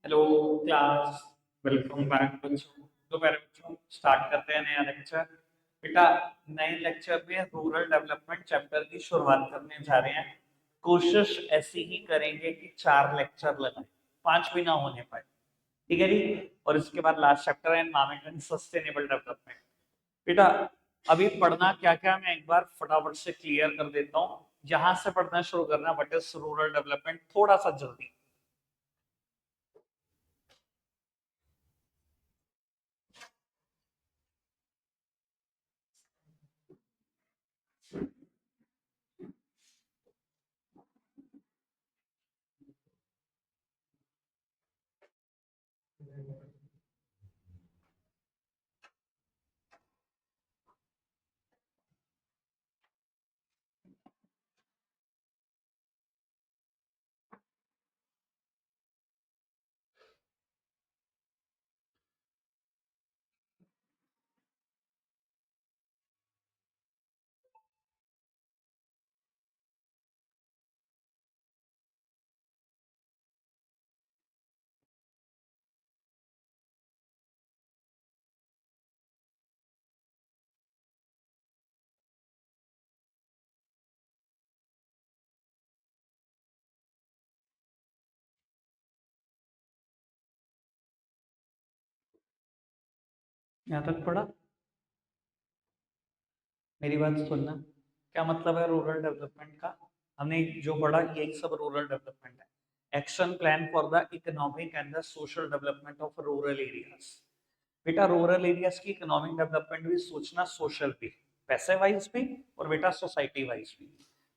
Hello class. Welcome back बच्चों। तो मेरे बच्चों स्टार्ट करते हैं नया लेक्चर। बेटा, नए लेक्चर में रूरल डेवलपमेंट चैप्टर की शुरुआत करने जा रहे हैं। कोशिश ऐसी ही करेंगे कि 4 लेक्चर लगाएं, 5 भी ना होने पाए। ठीक है जी। और इसके बाद लास्ट चैप्टर है एनवायरमेंट एंड सस्टेनेबल डेवलपमेंट। बेटा, अभी पढ़ना क्या क्या मैं एक बार फटाफट से क्लियर कर देता हूँ। जहां से पढ़ना शुरू करना, व्हाट इज रूरल डेवलपमेंट, थोड़ा सा जल्दी। यहाँ तक पढ़ा? मेरी बात सुनना। क्या मतलब है रूरल डेवलपमेंट का? हमने जो पढ़ा यही सब रूरल डेवलपमेंट है। Action plan for the economic and the social development of rural areas. बेटा, रूरल एरियाज की इकोनॉमिक डेवलपमेंट भी सोचना, सोशल भी, पैसे वाइज भी, और बेटा सोसाइटी वाइज भी।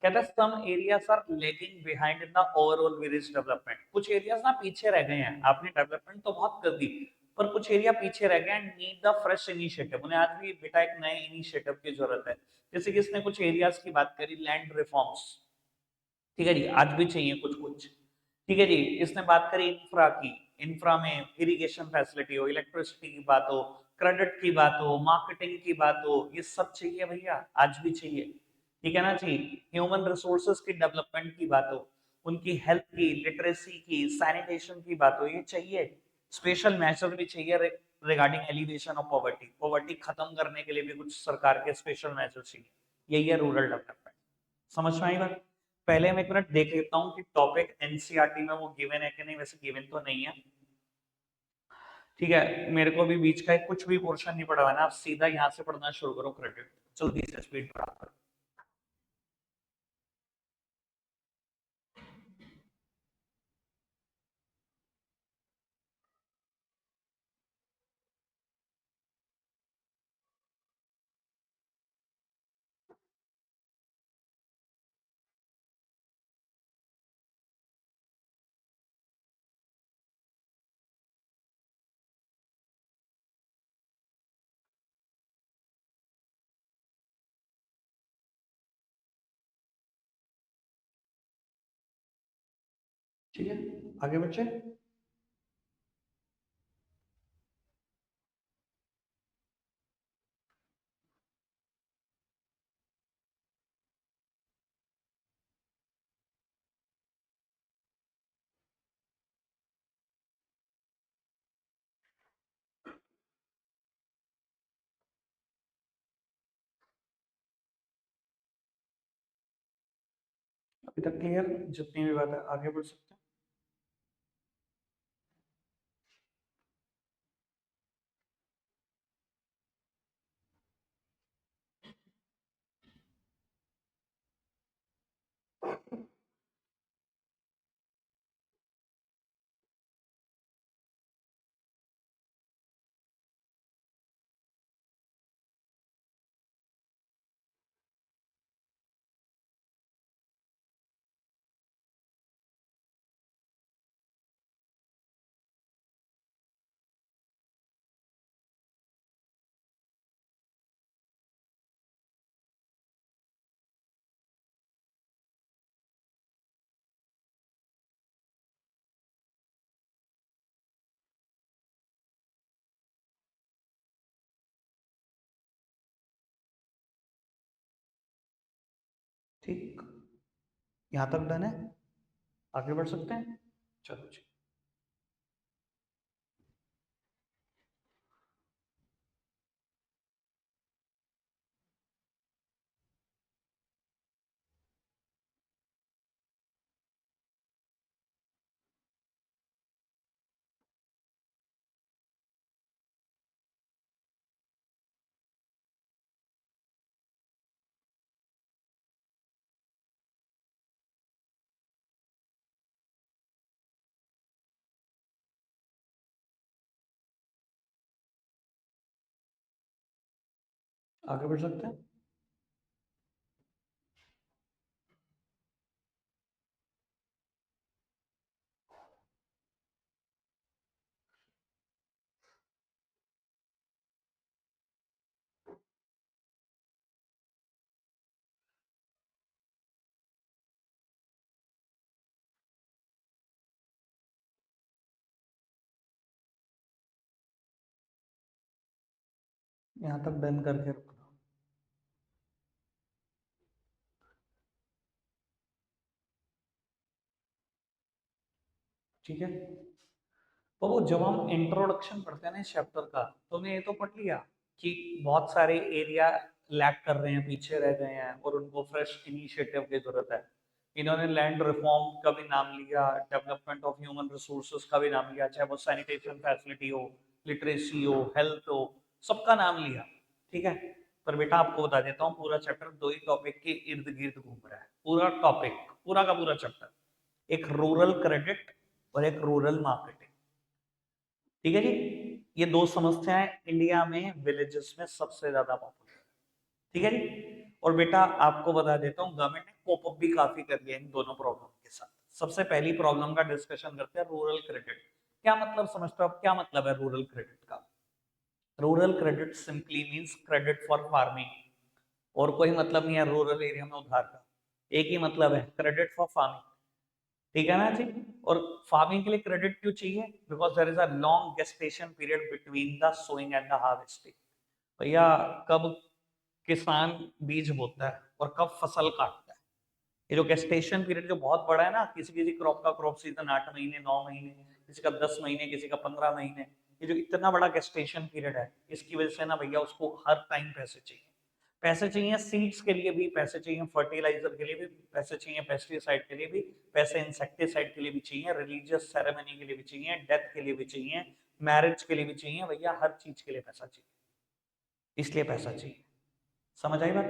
कहता है some areas are lagging behind in the overall village development. कुछ एरियाज ना पीछे रह गए हैं। आपने डेवलपमेंट तो बहुत कर दी, पर कुछ एरिया पीछे रह गए and need the fresh initiative. उन्हें आज भी बेटा एक नए इनिशिएटिव की जरूरत है। जैसे कि इसने कुछ एरियाज की बात करी, लैंड रिफॉर्म्स। ठीक है जी, आज भी चाहिए कुछ कुछ। ठीक है जी। इसने बात करी इंफ्रा की। इंफ्रा में इरिगेशन फैसिलिटी हो, इलेक्ट्रिसिटी की बात हो, क्रेडिट की बात हो, मार्केटिंग की बात हो, ये सब चाहिए भैया, आज भी चाहिए। ठीक है ना जी। ह्यूमन रिसोर्सेज की डेवलपमेंट की बात हो, उनकी हेल्थ की, लिटरेसी की, सैनिटेशन की बात हो, ये चाहिए। स्पेशल मेजर भी चाहिए regarding elevation of poverty. Poverty खत्म करने के लिए भी कुछ सरकार के स्पेशल मेजर चाहिए। यही है रूरल डेवलपमेंट। समझ में आई बात? पहले मैं एक मिनट देख लेता हूँ कि टॉपिक एनसीईआरटी में वो गिवन है कि नहीं। वैसे गिवन तो नहीं है। ठीक है, मेरे को भी बीच का कुछ भी पोर्शन नहीं पढ़ा है ना। आप सीधा यहाँ से पढ़ना शुरू करो, क्रेडिट जल्दी से स्पीड बढ़ा। ठीक है, आगे बच्चे। अभी तक क्लियर? जितनी भी बात है आगे बढ़ सकते हैं। ठीक, यहाँ तक डन है। आगे बढ़ सकते हैं। चलो जी। आगे बढ़ सकते हैं। यहाँ तक डन करके रखना। ठीक है, तो वो जब हम इंट्रोडक्शन पढ़ते हैं ना इस चैप्टर का, तो हमने ये तो पढ़ लिया कि बहुत सारे एरिया लैक कर रहे हैं, पीछे रह गए हैं और उनको फ्रेश इनिशिएटिव की जरूरत है। इन्होंने लैंड रिफॉर्म का भी नाम लिया, डेवलपमेंट ऑफ ह्यूमन रिसोर्सेज का भी नाम लिया, चाहे वो सैनिटेशन फैसिलिटी हो, लिटरेसी हो, हेल्थ हो, सबका नाम लिया। ठीक है, पर बेटा आपको बता देता हूँ, पूरा चैप्टर दो ही टॉपिक के इर्द गिर्द घूम रहा है। पूरा टॉपिक, पूरा का पूरा चैप्टर, एक रूरल क्रेडिट और एक रूरल मार्केटिंग। ठीक है जी, ये दो समस्याएं इंडिया में विलेजेस में सबसे ज्यादा पॉपुलर है। ठीक है जी, और बेटा आपको बता देता हूँ, गवर्नमेंट ने कोप अप भी काफी कर लिया इन दोनों प्रॉब्लम के साथ। सबसे पहली प्रॉब्लम का डिस्कशन करते हैं, रूरल क्रेडिट। क्या मतलब समझते हो आप, क्या मतलब है रूरल क्रेडिट का? Rural credit simply means credit for farming, और कोई मतलब नहीं है रूरल एरिया में उधार का, एक ही मतलब है, क्रेडिट फॉर फार्मिंग। ठीक है ना जी? और फार्मिंग के लिए क्रेडिट क्यों चाहिए? Because there is a long gestation period between the sowing and the harvesting. भैया, कब किसान बीज बोता है और कब फसल काटता है, ये जो गेस्टेशन पीरियड जो बहुत बड़ा है ना, किसी किसी क्रॉप का क्रॉप सीजन 8 महीने, 9 महीने, किसी का 10 महीने, किसी का 15 महीने, ये जो इतना बड़ा गेस्टेशन पीरियड है, इसकी वजह से ना भैया उसको हर टाइम पैसे चाहिए। पैसे चाहिए सीड्स के लिए भी, पैसे चाहिए फर्टिलाइजर के लिए भी, पैसे चाहिए पेस्टिसाइड के लिए भी, पैसे इंसेक्टिसाइड के लिए भी चाहिए, रिलीजियस सेरेमनी के लिए भी चाहिए, डेथ के लिए भी चाहिए, मैरिज के लिए भी चाहिए, भैया हर चीज के लिए पैसा चाहिए, इसलिए पैसा चाहिए। समझ आई बात?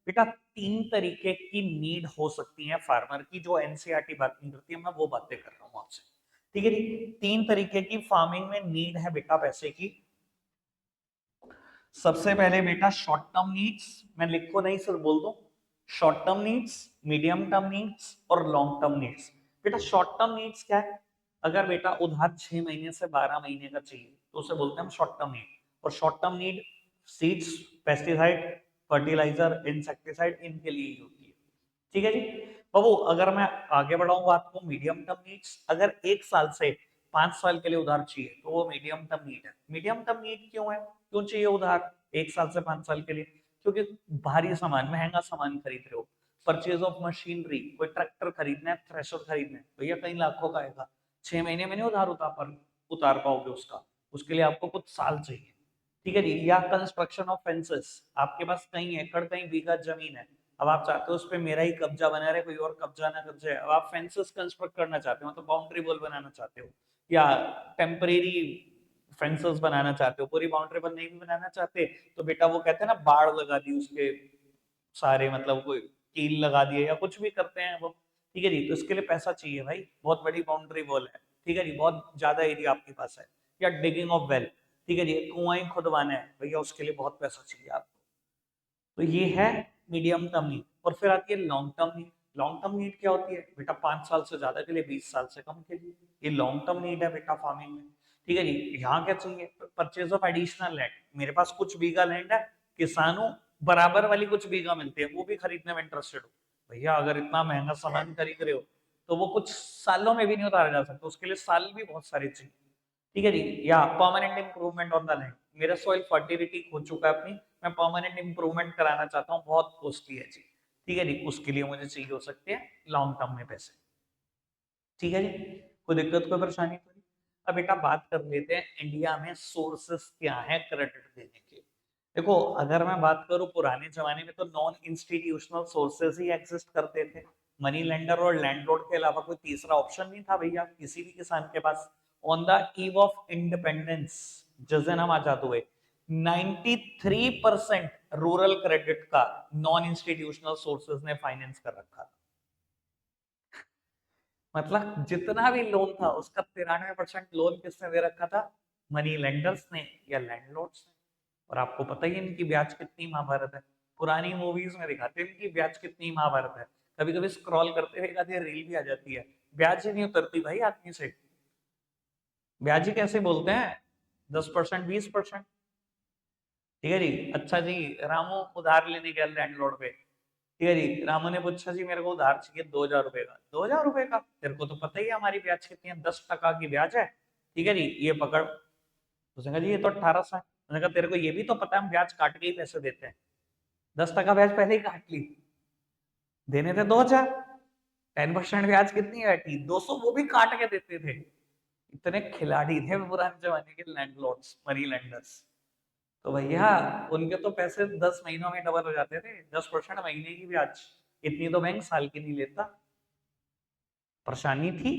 बेटा, तीन तरीके की नीड हो सकती है फार्मर की, जो एनसीईआरटी बात नहीं करती है, मैं वो बातें कर रहा हूँ आपसे। ठीक है जी, तीन तरीके की फार्मिंग में नीड है बेटा पैसे की। सबसे पहले बेटा शॉर्ट टर्म नीड्स, मैं लिखो नहीं सिर्फ बोल दो, short term needs, medium term needs और लॉन्ग टर्म नीड्स। बेटा शॉर्ट टर्म नीड्स क्या है? अगर बेटा उधार 6 महीने से 12 महीने का चाहिए तो उसे बोलते हैं हम शॉर्ट टर्म नीड। और short term need seeds, pesticide, fertilizer, insecticide, इनके लिए ही होती है। ठीक है जी। बाबू, अगर मैं आगे बढ़ाऊं बात को, मीडियम टर्म नीड्स, अगर 1 साल से 5 साल के लिए उधार चाहिए तो वो मीडियम टर्म नीड है। मीडियम टर्म नीड क्यों है, क्यों चाहिए उधार 1 साल से 5 साल के लिए? क्योंकि भारी सामान, महंगा सामान खरीद रहे हो, परचेज ऑफ मशीनरी, कोई ट्रैक्टर खरीदना है, थ्रेशर खरीदना है, भैया कई लाखों का आएगा, 6 महीने में नहीं उतार पाओगे उसका, उसके लिए आपको कुछ साल चाहिए। ठीक है जी। या कंस्ट्रक्शन ऑफ फेंसेस, आपके पास कहीं एकड़ कहीं बीघा जमीन है, अब आप चाहते हो उस पर मेरा ही कब्जा बना रहे, कोई और कब्जा ना कर जाए, अब आप फेंसेस कंस्ट्रक्ट करना चाहते हो, मतलब बाउंड्री वॉल बनाना चाहते हो, या टेम्परेरी फेंसेस बनाना चाहते हो, पूरी बाउंड्री वॉल नहीं भी बनाना चाहते, तो बेटा वो कहते हैं ना, बाढ़ लगा दी उसके सारे, मतलब कोई कील लगा दिए या कुछ भी करते हैं वो। ठीक है जी, तो इसके लिए पैसा चाहिए भाई, बहुत बड़ी बाउंड्री वॉल है, ठीक है जी, बहुत ज्यादा एरिया आपके पास है। या डिगिंग ऑफ वेल, ठीक है जी, कुआं ही खुदवाना है भैया, उसके लिए बहुत पैसा चाहिए आपको। तो ये है मीडियम टर्म नीड। और फिर आती है long term need. Long term need क्या होती है बेटा? 5 साल से ज्यादा के लिए, 20 साल से कम के लिए, ये लॉन्ग टर्म नीड है बेटा फार्मिंग में। ठीक है जी। यहाँ क्या चाहिए? परचेज ऑफ एडिशनल लैंड, मेरे पास कुछ बीघा लैंड है, किसानों बराबर वाली कुछ बीघा मिलती है, वो भी खरीदने में इंटरेस्टेड हो, भैया अगर इतना महंगा सामान खरीद रहे हो तो वो कुछ सालों में भी नहीं उतारा जा सकता, उसके लिए साल भी बहुत सारे चाहिए। ठीक है जी। या permanent improvement on the land, मेरा सॉइल फर्टिलिटी खो चुका है अपनी, मैं परमानेंट इंप्रूवमेंट कराना चाहता हूँ, बहुत कॉस्टली है जी। ठीक है जी, उसके लिए मुझे चाहिए हो सकते हैं लॉन्ग टर्म में पैसे। ठीक है जी, कोई दिक्कत कोई परेशानी तो नहीं? अब बेटा बात कर लेते हैं इंडिया में सोर्सेस क्या है क्रेडिट देने के। देखो, अगर मैं बात करूं पुराने जमाने में तो नॉन इंस्टीट्यूशनल सोर्सेस ही एग्जिस्ट करते थे, मनी लेंडर और लैंडलॉर्ड के अलावा कोई तीसरा ऑप्शन नहीं था भैया किसी भी किसान के पास। On the eve of independence, जिस दिन हम आजाद हुए, 93% रूरल क्रेडिट का नॉन इंस्टीट्यूशनल सोर्सेज ने फाइनेंस कर रखा था। मतलब जितना भी लोन था उसका 93% लोन किसने दे रखा था? मनी लेंडर्स ने या लैंडलॉर्ड्स ने। और आपको पता ही है इनकी ब्याज कितनी महाभारत है, पुरानी मूवीज में दिखाते हैं इनकी ब्याज कितनी महाभारत है। कभी कभी स्क्रॉल करते हुए एक आधी रील भी आ जाती है, ब्याज ही नहीं उतरती भाई आदमी से। ब्याज ही कैसे बोलते हैं, 10%, 20%। ठीक है जी। अच्छा जी, रामू उधार लेने गया लैंडलॉर्ड पे। ठीक है जी, रामू ने पूछा जी मेरे को उधार चाहिए 2,000 रुपए का। 2,000 रुपए का, तेरे को तो पता ही है हमारी ब्याज कितनी है, 10% की ब्याज है। ठीक है जी, ये पकड़। उसने कहा जी ये तो 1800 है। उसने कहा तेरे को ये भी तो पता है हम ब्याज काट के ही पैसे देते हैं, 10% ब्याज पहले ही काट ली, देने थे 2,000। 10% ब्याज कितनी बैठी, 200, वो भी काट के देते थे। इतने खिलाड़ी थे पुराने जमाने के लैंडलॉर्ड्स, मनी लैंडर्स। तो भैया उनके तो पैसे 10 महीनों में डबल हो जाते थे, 10% महीने की ब्याज, इतनी तो बैंक साल की नहीं लेता। परेशानी थी,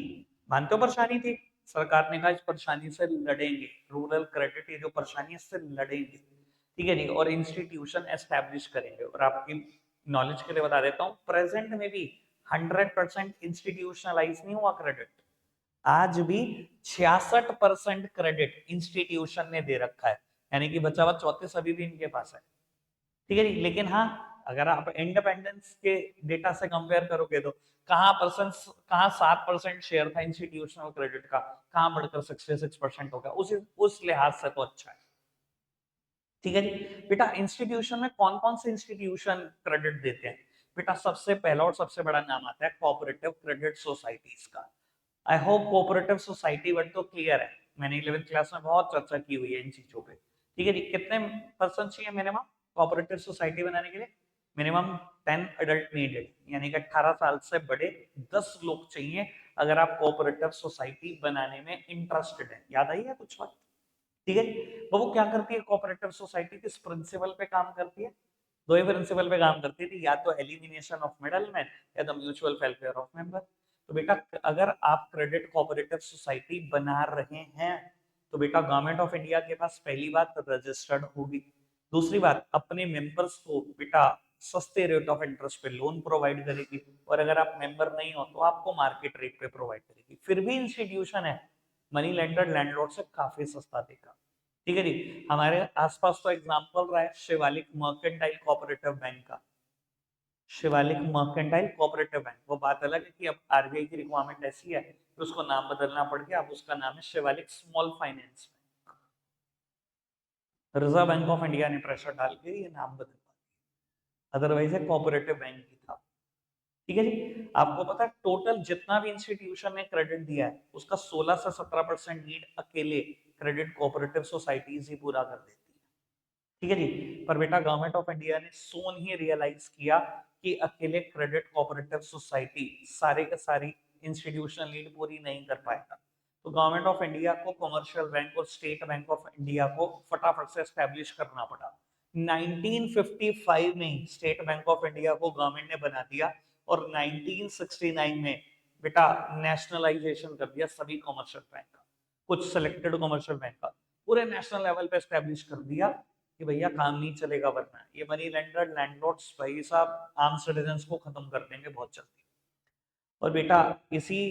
मानते हो परेशानी थी। सरकार ने कहा इस परेशानी से लड़ेंगे, रूरल क्रेडिट ये जो परेशानी है इससे लड़ेंगे। ठीक है जी, और इंस्टीट्यूशन एस्टेब्लिश करेंगे। और आपकी नॉलेज के लिए बता देता हूँ, प्रेजेंट में भी 100% इंस्टीट्यूशनलाइज नहीं हुआ क्रेडिट। आज भी 66% क्रेडिट इंस्टीट्यूशन ने दे रखा है, यानी कि बचा हुआ 34 अभी भी इनके पास है। ठीक है जी, लेकिन हाँ, अगर आप इंडिपेंडेंस के डेटा से कंपेयर करोगे तो कहाँ 7% शेयर था इंस्टीट्यूशनल क्रेडिट का, कहाँ बढ़कर 66% हो गया। उस लिहाज से तो अच्छा है। ठीक है जी। बेटा इंस्टीट्यूशन में कौन कौन से इंस्टीट्यूशन क्रेडिट देते हैं, बेटा सबसे पहला और सबसे बड़ा नाम आता है कोऑपरेटिव क्रेडिट सोसाइटीज का। I hope cooperative society word तो क्लियर है, मैंने 11th क्लास में बहुत चर्चा की हुई है इन चीजों पे। ठीक है जी, कितने पर्सन चाहिए मिनिमम कोऑपरेटिव सोसाइटी बनाने के लिए? मिनिमम 10 अडल्ट नीडेड, यानी कि 18 साल से बड़े 10 लोग चाहिए अगर आप कोऑपरेटिव सोसाइटी बनाने में इंटरेस्टेड है। याद आई है कुछ बात? ठीक है। वो क्या करती है कोऑपरेटिव सोसाइटी, किस प्रिंसिपल पे काम करती है? दो ही प्रिंसिपल पे काम करती थी, या तो एलिमिनेशन ऑफ मिडलमैन या the mutual welfare of member. तो बेटा अगर आप क्रेडिट कोऑपरेटिव सोसाइटी बना रहे हैं तो बेटा गवर्नमेंट ऑफ इंडिया के पास पहली बात रजिस्टर्ड होगी, दूसरी बात अपने मेंबर्स को बेटा सस्ते रेट ऑफ इंटरेस्ट पे लोन प्रोवाइड करेगी, और अगर आप मेंबर नहीं हो तो आपको मार्केट रेट पे प्रोवाइड करेगी। फिर भी इंस्टीट्यूशन है, मनी लेंडर लैंडलॉर्ड से काफी सस्ता देगा। ठीक है जी। हमारे आसपास तो एग्जांपल रहा है शिवालिक मर्केंटाइल कोऑपरेटिव बैंक का। शिवालिक मर्केंटाइल कोऑपरेटिव बैंक, वो बात अलग है कि अब आरबीआई की रिक्वायरमेंट ऐसी है कि उसको नाम बदलना पड़ गया, अब उसका नाम है Shivalik small finance. Reserve bank of India ने प्रेशर डाल के ये नाम बदल, अदरवाइज है कोऑपरेटिव बैंक ही था। ठीक है जी। आपको पता है टोटल जितना भी इंस्टीट्यूशन ने क्रेडिट दिया है उसका 16 से 17% नीड अकेले क्रेडिट कोऑपरेटिव सोसाइटीज ही पूरा कर देती है। ठीक है जी। पर बेटा गवर्नमेंट ऑफ इंडिया ने सोन ही रियलाइज किया कि अकेले क्रेडिट कोऑपरेटिव सोसाइटी सारे के सारी इंस्टीट्यूशनल नीड पूरी नहीं कर पाएगा। तो गवर्नमेंट ऑफ इंडिया को कमर्शियल बैंक और स्टेट बैंक ऑफ इंडिया को फटाफट से एस्टेब्लिश करना पड़ा। 1955 में स्टेट बैंक ऑफ इंडिया को गवर्नमेंट ने बना दिया, और 1969 में बेटा नेशनलाइजेशन कर दिया सभी कमर्शियल बैंक का, कुछ सिलेक्टेड कमर्शियल बैंक का पूरे नेशनल लेवल पे एस्टेब्लिश कर दिया कि भैया काम नहीं चलेगा, वरना ये मनी लेंडर लैंडलॉर्ड्स भाई साहब आम सिटीजन को खत्म कर देंगे बहुत जल्दी। और बेटा इसी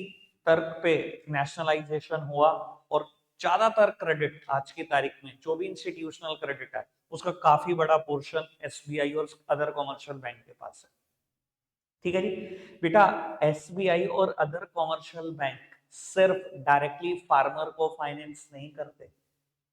तर्क पे नेशनलाइजेशन हुआ, और ज्यादातर क्रेडिट आज की तारीख में जो भी इंस्टीट्यूशनल क्रेडिट है उसका काफी बड़ा पोर्शन एसबीआई और अदर कमर्शियल बैंक के पास है। ठीक है जी। बेटा एसबीआई और अदर कमर्शियल बैंक सिर्फ डायरेक्टली फार्मर को फाइनेंस नहीं करते।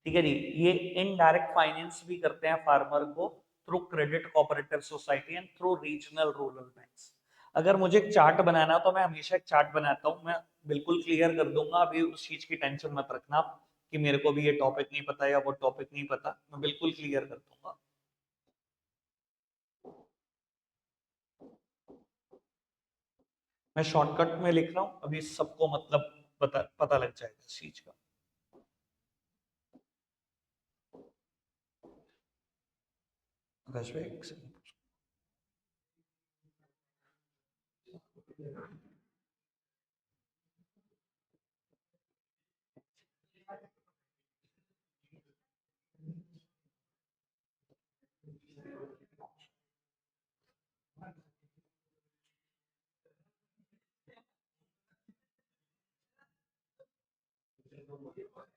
ठीक है जी, ये इनडायरेक्ट फाइनेंस भी करते हैं फार्मर को through credit cooperative society and through regional rural banks. अगर मुझे एक चार्ट बनाना तो मैं हमेशा एक चार्ट बनाता हूँ, मैं बिल्कुल क्लियर कर दूंगा, अभी उस चीज की टेंशन मत रखना कि मेरे को भी ये टॉपिक नहीं पता या वो टॉपिक नहीं पता, मैं बिल्कुल क्लियर कर दूंगा। मैं शॉर्टकट में लिख रहा हूँ, अभी सबको मतलब पता लग जाएगा इस चीज का। आकाश भाई एक सेकंड।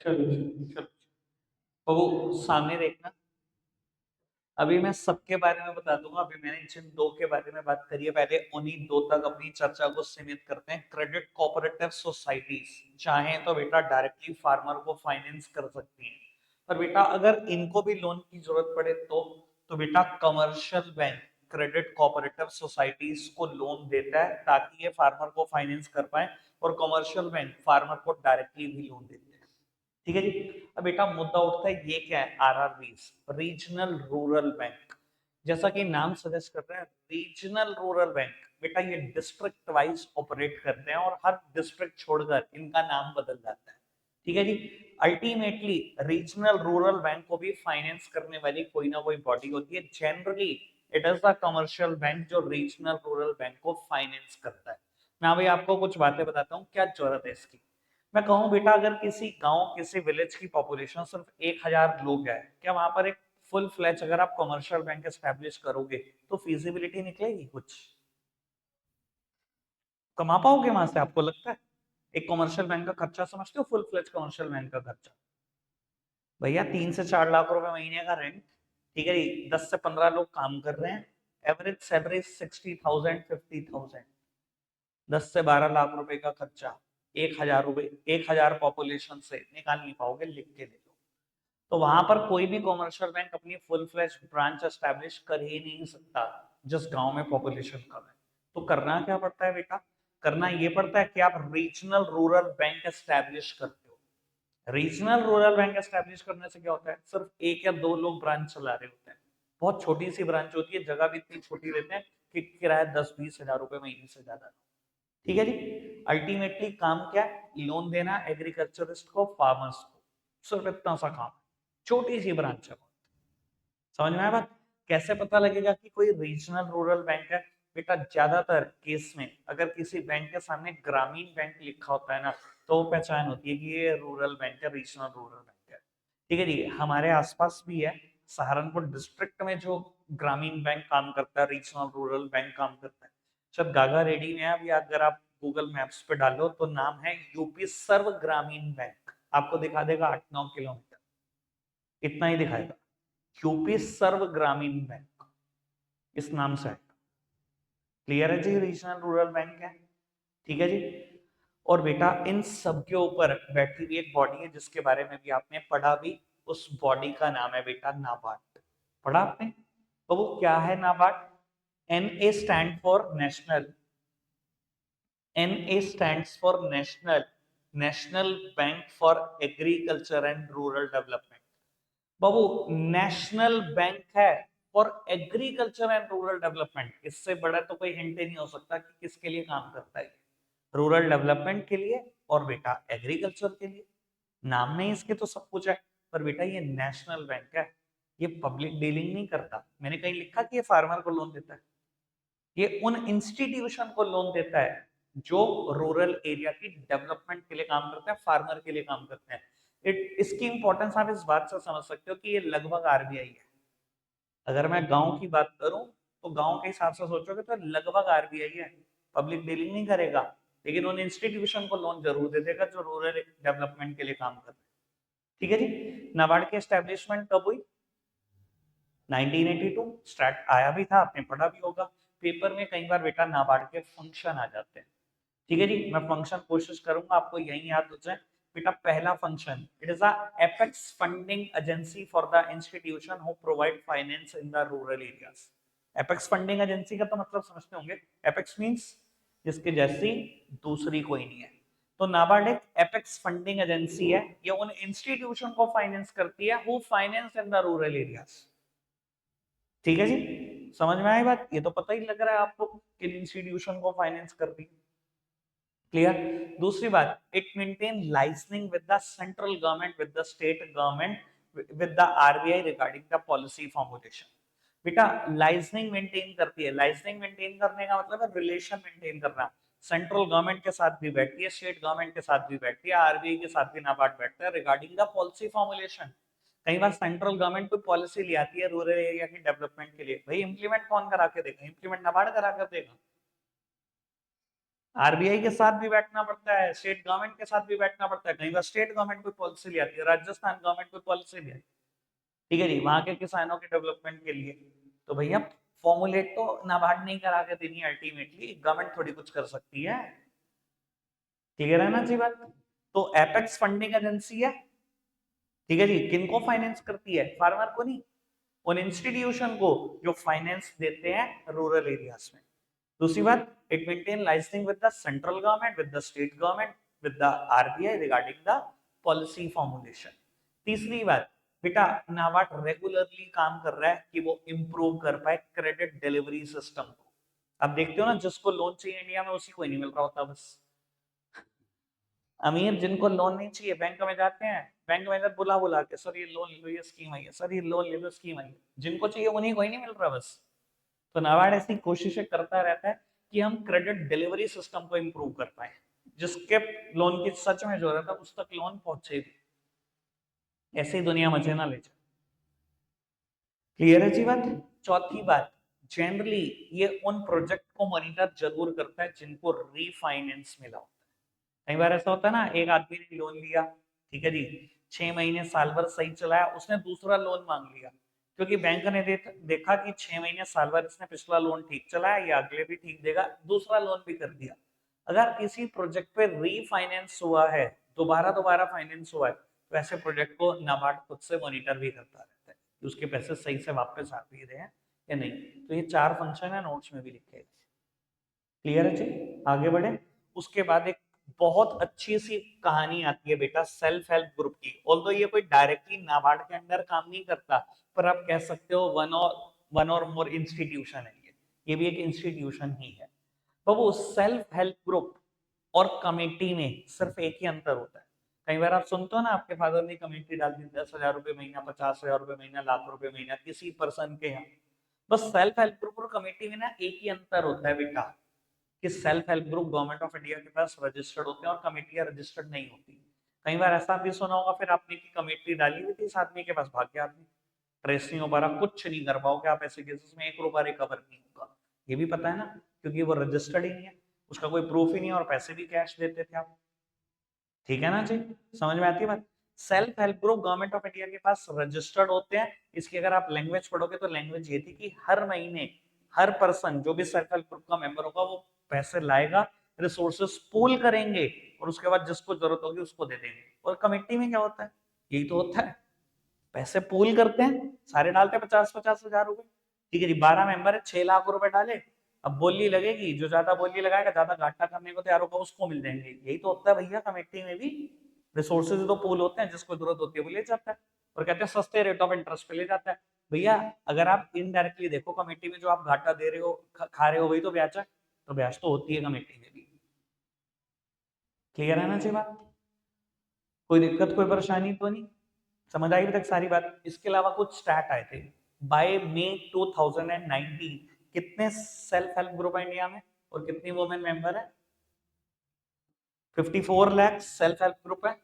चलो चलो, वो सामने देखना। अभी मैं सबके बारे में बता दूंगा। अभी मैंने जिन दो के बारे में बात करी है, पहले उन्हीं दो तक अपनी चर्चा को सीमित करते हैं। क्रेडिट कोऑपरेटिव सोसाइटीज चाहे तो बेटा डायरेक्टली फार्मर को फाइनेंस कर सकती हैं, पर बेटा अगर इनको भी लोन की जरूरत पड़े तो बेटा commercial bank credit cooperative societies को लोन देता है ताकि ये फार्मर को फाइनेंस कर पाए, और कमर्शियल बैंक फार्मर को डायरेक्टली भी लोन देते हैं। ठीक है जी। अब बेटा मुद्दा उठता है, ये क्या है? RRBs, regional rural bank. जैसा कि नाम सजेस्ट कर रहे हैं, रीजनल रूरल बैंक, बेटा ये डिस्ट्रिक्ट वाइज ऑपरेट करते हैं और हर डिस्ट्रिक्ट छोड़कर इनका नाम बदल जाता है। ठीक है जी। अल्टीमेटली रीजनल रूरल बैंक को भी फाइनेंस करने वाली कोई ना कोई बॉडी होती है। Generally it is the commercial bank जो रीजनल रूरल बैंक को फाइनेंस करता है। मैं अभी आपको कुछ बातें बताता हूँ क्या जरूरत है इसकी। मैं कहूँ बेटा, अगर किसी गांव किसी विलेज की पॉपुलेशन सिर्फ 1000 लोग है, क्या वहां पर एक फुल फ्लैच अगर आप कमर्शियल बैंक एस्टेब्लिश करोगे तो फिजिबिलिटी निकलेगी? कुछ कमा पाओगे वहां से? आपको लगता है? एक कमर्शियल बैंक का खर्चा समझते हो? फुल फ्लैच कमर्शियल बैंक का खर्चा भैया 3 से 4 लाख रुपए महीने का रेंट। ठीक है जी। 10 से 15 लोग काम कर रहे हैं। Average salary 60,000 50,000। 10 से 12 लाख रुपए का खर्चा। 1,000 रुपए, 1,000 पॉपुलेशन से निकाल नहीं पाओगे, लिख के ले लो। तो वहां पर कोई भी कमर्शियल बैंक अपनी फुल फ्लैश ब्रांच एस्टैब्लिश कर ही नहीं सकता जिस गांव में पॉपुलेशन कम है। तो करना क्या पड़ता है बेटा? करना ये पड़ता है कि आप रीजनल रूरल बैंक एस्टैब्लिश करते हो। रीजनल रूरल बैंक एस्टैब्लिश करने से क्या होता है? सिर्फ एक या दो लोग ब्रांच चला रहे होते हैं। बहुत छोटी सी ब्रांच होती है, जगह भी इतनी छोटी लेते हैं कि किराया 10-20 हजार रुपए महीने से ज्यादा। ठीक है जी। अल्टीमेटली काम क्या है? लोन देना एग्रीकल्चरिस्ट को, फार्मर्स को। सिर्फ इतना सा काम, छोटी सी ब्रांच है। समझ में आया बात? कैसे पता लगेगा कि कोई रीजनल रूरल बैंक है? बेटा ज्यादातर केस में अगर किसी बैंक के सामने ग्रामीण बैंक लिखा होता है ना, तो वो पहचान होती है कि ये रूरल बैंक है, रीजनल रूरल बैंक है। ठीक है जी। हमारे आसपास भी है, सहारनपुर डिस्ट्रिक्ट में जो ग्रामीण बैंक काम करता है, रीजनल रूरल बैंक काम करता है, शायद गागा रेडी में है। अभी अगर आप गूगल मैप्स पे डालो तो नाम है यूपी सर्व ग्रामीण बैंक। आपको दिखा देगा 8-9 किलोमीटर, इतना ही दिखाएगा। यूपी सर्व ग्रामीण बैंक इस नाम से है। क्लियर है जी? रीजनल रूरल बैंक है। ठीक है जी। और बेटा इन सब के ऊपर बैठी हुई एक बॉडी है जिसके बारे में भी आपने पढ़ा भी। उस बॉडी का नाम है बेटा नाबार्ड। पढ़ा आपने? तो वो क्या है NABARD? N A stand for national, NA stands for national bank for agriculture and rural development. बाबू नेशनल बैंक है for agriculture and rural development. इससे बड़ा तो कोई हिंट ही नहीं हो सकता कि किसके लिए काम करता है। रूरल डेवलपमेंट के लिए और बेटा एग्रीकल्चर के लिए। नाम में इसके तो सब कुछ है, पर बेटा ये नेशनल बैंक है। ये पब्लिक डीलिंग नहीं करता। मैंने कहीं लिखा कि ये फार्मर को लोन देता है? ये उन इंस्टीट्यूशन को लोन देता है जो रूरल एरिया की डेवलपमेंट के लिए काम करते हैं, फार्मर के लिए काम करते हैं। इसकी इंपॉर्टेंस आप इस बात से समझ सकते हो कि ये लगभग आरबीआई है। अगर मैं गांव की बात करूं तो गांव के हिसाब से सोचोगे तो लगभग आरबीआई है। पब्लिक डीलिंग नहीं करेगा, लेकिन उन इंस्टीट्यूशन को लोन जरूर दे देगा जो रूरल डेवलपमेंट के लिए काम कर रहे हैं। ठीक है जी। नाबार्ड की एस्टेब्लिशमेंट कब हुई? 1982। स्टार्ट आया भी था, आपने पढ़ा भी होगा पेपर में कई बार बेटा। नाबार्ड के फंक्शन आ जाते हैं। ठीक है जी। मैं फंक्शन कोशिश करूंगा आपको यही याद हो जाए। बेटा पहला function, it is a apex funding agency for the institution who provide finance in the rural areas. Apex funding agency का तो मतलब समझते होंगे। एपेक्स मींस जिसके जैसी दूसरी कोई नहीं है। तो नाबार्ड एक एपेक्स फंडिंग एजेंसी है। ये उन इंस्टीट्यूशन को फाइनेंस करती है who finance in the rural areas. ठीक है जी। समझ में आई बात? ये तो पता ही लग रहा है आपको किन इंस्टीट्यूशन को फाइनेंस कर रही है। क्लियर? दूसरी बात, it maintain liaisoning with the central government, with the state government, with the RBI regarding the policy formulation. बेटा लाइसनिंग मेंटेन करती है। लाइसनिंग मेंटेन करने का मतलब है रिलेशन मेंटेन करना। सेंट्रल गवर्नमेंट के साथ भी बैठती है, स्टेट गवर्नमेंट के साथ भी बैठती है, आरबीआई के साथ भी नाबार्ड बैठता है रिगार्डिंग द पॉलिसी फॉर्मुलेशन। कई बार सेंट्रल गवर्नमेंट कोई पॉलिसी ले आती है रूरल एरिया की डेवलपमेंट के लिए, भाई इंप्लीमेंट कौन करा के देगा? इंप्लीमेंट नाबार्ड करा कर देगा। आरबीआई के साथ भी बैठना पड़ता है, स्टेट गवर्नमेंट के साथ भी बैठना पड़ता है। कई बार स्टेट गवर्नमेंट कोई पॉलिसी ले आती है, राजस्थान गवर्नमेंट कोई पॉलिसी ले आती है। ठीक है जी, वहां के किसानों के डेवलपमेंट के लिए। तो भैया फॉर्मुलेट तो नाबार्ड नहीं करा के देनी, अल्टीमेटली गवर्नमेंट थोड़ी कुछ कर सकती है। क्लियर है ना जी बात? तो एपेक्स फंडिंग एजेंसी है, ठीक है जी, किनको फाइनेंस करती है? फार्मर को नहीं, उन इंस्टीट्यूशन को जो फाइनेंस देते हैं रूरल एरियाज में। दूसरी बात, it maintain licensing with the central government, with the state government, with the RBI regarding the policy formulation. तीसरी बात, बेटा नाबार्ड रेगुलरली काम कर रहा है कि वो इंप्रूव कर पाए क्रेडिट डिलीवरी सिस्टम को। अब देखते हो ना, जिसको लोन चाहिए इंडिया में उसी को ही नहीं मिल रहा होता बस। अमीर जिनको लोन नहीं चाहिए बैंक में जाते हैं, बैंक मैनेजर बुला बुला के, सर ये लोन ले लो, ये स्कीम आई है, सर ये लोन ले लो, स्कीम आई है। जिनको चाहिए उन्हीं को ही नहीं मिल रहा बस। तो नाबार्ड ऐसी कोशिशें करता रहता है कि हम क्रेडिट डिलीवरी सिस्टम को इंप्रूव कर पाए, जिसके लोन की सच में जरूरत है उस तक लोन पहुंचे भी, ऐसे ही दुनिया मजे ना ले जाए। क्लियर है जी बात? चौथी बात, जनरली ये उन प्रोजेक्ट को मॉनिटर जरूर करता है जिनको रीफाइनेंस मिला होता है। कई बार ऐसा होता है ना, एक आदमी ने लोन लिया, ठीक है जी, 6 महीने साल भर सही चलाया, उसने दूसरा लोन मांग लिया, क्योंकि बैंक ने देखा कि 6 महीने साल भर इसने पिछला लोन ठीक चलाया, ये अगले भी ठीक देगा, दूसरा लोन भी कर दिया। अगर किसी प्रोजेक्ट पे रीफाइनेंस हुआ है, दोबारा दोबारा फाइनेंस हुआ है, तो ऐसे प्रोजेक्ट को नाबार्ड खुद से मॉनिटर भी करता रहता है कि उसके पैसे सही से वापस आ भी रहे हैं या नहीं। तो ये 4 फंक्शन है, नोट्स में भी लिखे हैं। क्लियर है जी? आगे बढ़े। उसके बाद एक बहुत अच्छी सी कहानी आती है बेटा सेल्फ हेल्प ग्रुप की। ऑल्दो ये कोई डायरेक्टली नाबार्ड के अंडर काम नहीं करता, पर आप कह सकते हो वन और मोर इंस्टीट्यूशन है ये भी एक इंस्टीट्यूशन ही है। तो वो सेल्फ हेल्प ग्रुप और कमेटी में सिर्फ एक ही अंतर होता है। कई बार आप सुनते हो ना, आपके फादर ने कमेटी डाल दी 10,000 रुपए महीना, 50,000 रुपए महीना, लाख रुपए महीना किसी पर्सन के यहाँ। बस सेल्फ हेल्प ग्रुप और कमेटी में ना एक ही अंतर होता है बेटा, कि self help group government of India के पास रजिस्टर्ड होते हैं और कमेटियां रजिस्टर्ड नहीं होती। कई बार ऐसा भी सुना होगा फिर आपने कि कमेटी डाली हुई थी, इस आदमी के पास भाग गया आदमी, ट्रेस नहीं हो पा रहा, कुछ नहीं कर पाओगे आप ऐसे केसेस में, 1 रुपया रिकवर नहीं होगा। ये भी पता है ना, क्योंकि वो रजिस्टर्ड ही नहीं है, उसका कोई प्रूफ ही नहीं है, और पैसे भी कैश देते थे आप। ठीक है ना जी? समझ में आती है बात? Self help group government of India के पास रजिस्टर्ड होते हैं। इसकी अगर आप लैंग्वेज पढ़ोगे तो लैंग्वेज ये थी कि हर महीने हर पर्सन जो भी सेल्फ हेल्प ग्रुप का मेंबर होगा वो पैसे लाएगा, रिसोर्सेस पूल करेंगे, और उसके बाद जिसको जरूरत होगी उसको दे देंगे। और कमेटी में क्या होता है? यही तो होता है, पैसे पूल करते हैं, सारे डालते हैं 50-50 हजार रुपए। ठीक है जी, 12 मेंबर है, 6 लाख रुपए डाले। अब बोली लगेगी, जो ज्यादा बोली लगाएगा, ज्यादा घाटा करने को तैयार होगा, उसको मिल जाएंगे। यही तो होता है भैया कमेटी में भी, रिसोर्सेज तो पूल होते हैं, जिसको जरूरत होती है वो ले जाता है, और कहते हैं सस्ते रेट ऑफ इंटरेस्ट पे ले जाता है। भैया अगर आप इनडायरेक्टली देखो, कमेटी में जो आप घाटा दे रहे हो, खा रहे हो, वही तो ब्याज है। तो ब्याज तो होती है कमेटी में भी। क्लियर है ना जी बात? कोई दिक्कत कोई परेशानी तो नहीं? समझ आई अभी तक सारी बात? इसके अलावा कुछ स्टैट आए थे बाय मई 2019, कितने सेल्फ हेल्प ग्रुप है इंडिया में और कितनी वुमेन मेंबर है? 54 लाख सेल्फ हेल्प ग्रुप है,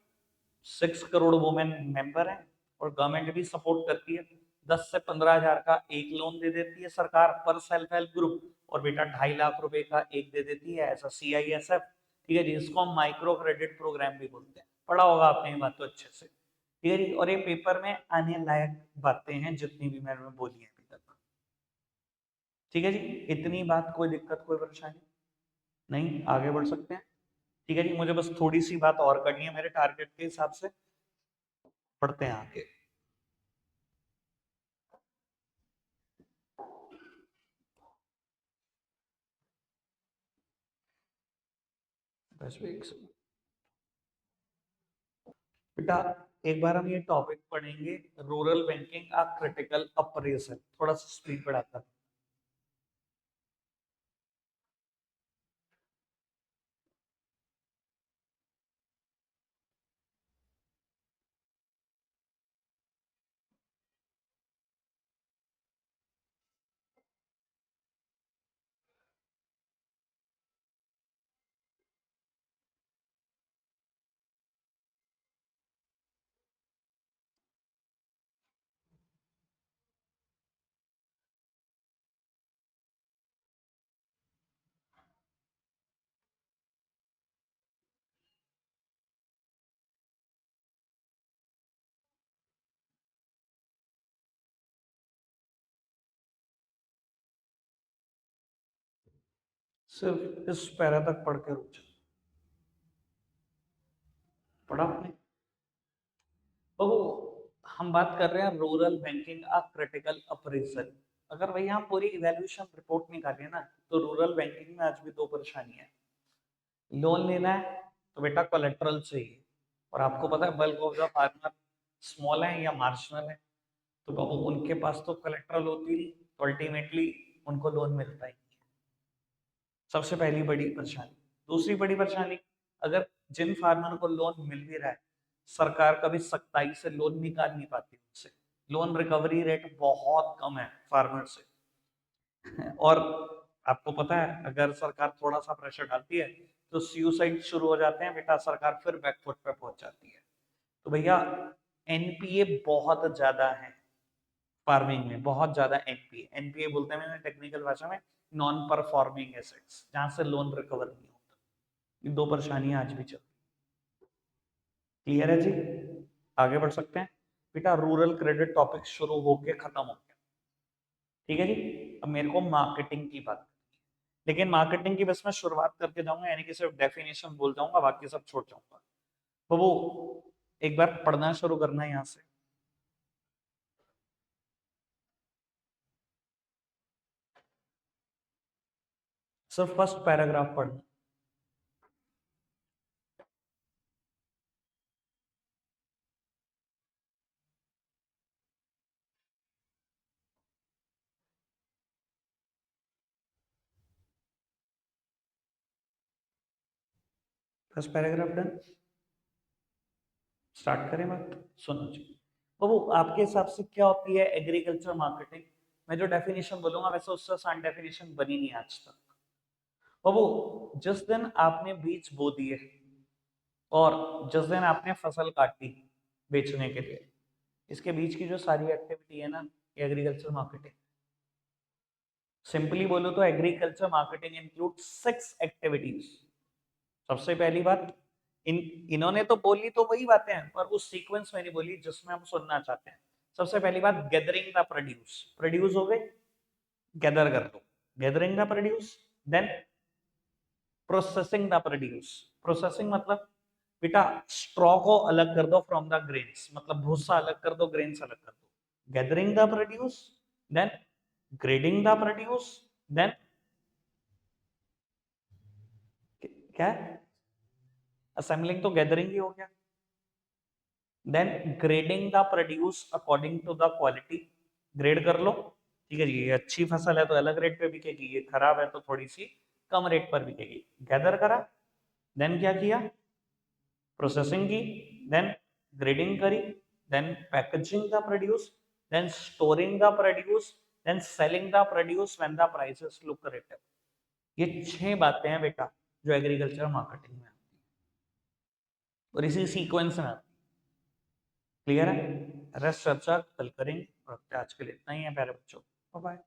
6 करोड़ वुमेन मेंबर है, और गवर्नमेंट भी सपोर्ट करती है। 10 से 15 हजार का एक लोन दे देती है सरकार पर सेल्फ हेल्प ग्रुप, और बेटा 2.5 लाख रुपए का एक दे देती है ऐसा CISF। ठीक है जी, इसको हम माइक्रो क्रेडिट प्रोग्राम भी बोलते हैं, पढ़ा होगा आपने ये बात तो अच्छे से। ठीक है जी, और ये पेपर में आने लायक बातें हैं जितनी भी मैंने बोली है अभी तक। ठीक है जी, इतनी बात, कोई दिक्कत कोई परेशानी नहीं? आगे बढ़ सकते हैं? ठीक है जी, मुझे बस थोड़ी सी बात और करनी है मेरे टारगेट के हिसाब से। पढ़ते हैं आगे। बस बेटा एक बार हम ये टॉपिक पढ़ेंगे, rural banking a critical appraisal. थोड़ा सा स्पीड बढ़ाता सिर्फ इस पैरा तक पढ़ के रुक जाओ। पढ़ा आपने? तो हम बात कर रहे हैं rural banking a critical appraisal. अगर भाई यहाँ पूरी इवैल्यूएशन रिपोर्ट निकाले ना, तो रूरल बैंकिंग में आज भी दो परेशानियां है। लोन लेना है तो बेटा कोलेट्रल चाहिए, और आपको पता है bulk of the farmer small है या मार्जिनल है, तो बाबू उनके पास तो कोलेट्रल होती नहीं, तो अल्टीमेटली उनको लोन मिलता ही नहीं। सबसे पहली बड़ी परेशानी। दूसरी बड़ी परेशानी, अगर जिन फार्मर को लोन मिल भी रहा है, सरकार कभी सख्ताई से लोन निकाल नहीं पाती उनसे। लोन रिकवरी रेट बहुत कम है फार्मर से। और आपको पता है अगर सरकार थोड़ा सा प्रेशर डालती है तो सुसाइड शुरू हो जाते हैं बेटा, सरकार फिर बैकफुट पे पहुंच जाती है। तो भैया एनपीए बहुत ज्यादा है फार्मिंग में, बहुत ज्यादा एनपीए। एनपीए बोलते हैं टेक्निकल भाषा में नॉन परफॉर्मिंग एसेट्स, जहां से लोन रिकवर नहीं होता। ये दो परेशानियां आज भी चल रही। क्लियर है जी? आगे बढ़ सकते हैं बेटा। रूरल क्रेडिट टॉपिक शुरू होके खत्म हो गया, ठीक है जी। अब मेरे को मार्केटिंग की बात, लेकिन मार्केटिंग की बस मैं शुरुआत करके जाऊंगा, यानी कि सिर्फ डेफिनेशन बोल जाऊंगा, बाकी सब छोड़ जाऊंगा। तो वो एक बार पढ़ना शुरू करना है यहाँ से। सिर्फ फर्स्ट पैराग्राफ पढ़ना। First paragraph done. स्टार्ट करें बात। सुनो जी, तो वो आपके हिसाब से क्या होती है एग्रीकल्चर मार्केटिंग? मैं जो डेफिनेशन बोलूंगा वैसे उससे आसान डेफिनेशन बनी नहीं आज तक। तो वो जिस दिन आपने बीज बो दिए और जिस दिन आपने फसल काटी बेचने के लिए, इसके बीच की जो सारी एक्टिविटी है ना, एग्रीकल्चर मार्केटिंग। सिंपली बोलो तो एग्रीकल्चर मार्केटिंग इंक्लूड 6 एक्टिविटीज। सबसे पहली बात, इन्होंने तो बोली तो वही बातें हैं, पर उस सीक्वेंस में नहीं बोली जिसमें हम सुनना चाहते हैं। सबसे पहली बात, गैदरिंग द प्रोड्यूस। प्रोड्यूस हो गए, गैदर कर लो, gathering the produce. Then processing the produce. Processing मतलब बेटा स्ट्रॉ को अलग कर दो फ्रॉम द ग्रेन्स, मतलब भूसा अलग कर दो, ग्रेन्स अलग कर दो। Gathering the produce, then grading the produce, then क्या, असेंबलिंग तो गैदरिंग ही हो गया। Then grading the produce according to the quality. Grade कर लो, ठीक है जी, ये अच्छी फसल है तो अलग रेट पे बिकेगी, ये खराब है तो थोड़ी सी कम रेट पर बिकेगी। गैदर करा, देन क्या किया, प्रोसेसिंग की, देन ग्रेडिंग करी, then packaging the produce, then storing the produce, then selling the produce when the prices lucrative. ये 6 बातें हैं बेटा जो एग्रीकल्चर मार्केटिंग में आती है, और इसी सीक्वेंस में आती है। क्लियर है? रेस्ट चर्चा कल करेंगे, और आज के लिए इतना ही है प्यारे बच्चों। Bye bye.